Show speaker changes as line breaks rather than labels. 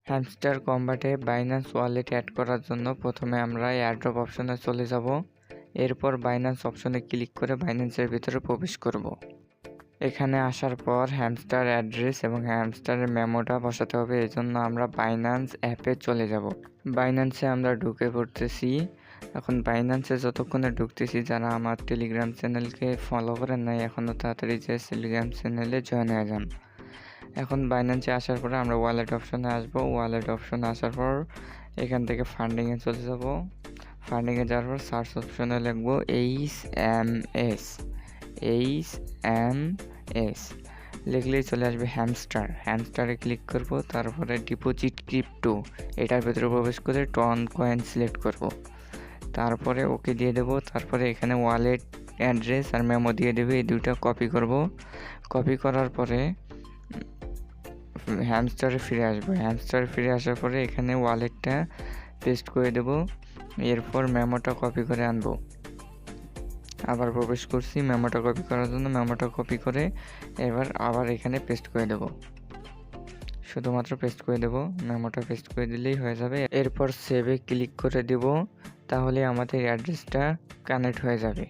Hamster কম্বাটে Binance wallet add করার জন্য প্রথমে আমরা এয়ারড্রপ অপশনে চলে যাব। এরপর বাইন্যান্স অপশনে ক্লিক করে বাইন্যান্সের ভিতরে প্রবেশ করব। এখানে আসার পর হ্যামস্টার অ্যাড্রেস এবং হ্যামস্টারের মেমোটা বসাতে হবে। এজন্য আমরা বাইন্যান্স অ্যাপে চলে যাব। বাইন্যান্সে আমরা ঢুকে পড়তেছি। এখন বাইন্যান্সে যতক্ষণে ঢুকতেছি, যারা আমার টেলিগ্রাম চ্যানেলকে ফলো করেন নাই এখনও তাড়াতাড়ি যে টেলিগ্রাম চ্যানেলে জয়েন হয়ে যান। এখন বাইন্যান্সে আসার পরে আমরা ওয়ালেট অপশনে আসব। ওয়ালেট অপশনে আসার পর এখান থেকে ফান্ডিংয়ে চলে যাব। ফান্ডিংয়ে যাওয়ার পর সার্চ অপশনে লিখব HMS লিখলেই চলে আসবে হ্যামস্টার। হ্যামস্টারে ক্লিক করব, তারপরে ডিপোজিট ক্রিপ্টো এটার ভেতরে প্রবেশ করে টন কয়েন সিলেক্ট করব, তারপরে ওকে দিয়ে দেব। তারপরে এখানে ওয়ালেট অ্যাড্রেস আর মেমো দিয়ে দেবে, এই দুটো কপি করব। কপি করার পরে হ্যামস্টারে ফিরে আসবো। হ্যামস্টারে ফিরে আসার পরে এখানে ওয়ালেটটা পেস্ট করে দেব। এরপর মেমোটা কপি করে আনবো। আবার প্রবেশ করছি মেমোটা কপি করার জন্য। মেমোটা কপি করে এবার আবার এখানে পেস্ট করে দেব। শুধুমাত্র পেস্ট করে দেব, মেমোটা পেস্ট করে দিলেই হয়ে যাবে। এরপর সেভে ক্লিক করে দেব, তাহলে আমাদের অ্যাড্রেসটা কানেক্ট হয়ে যাবে।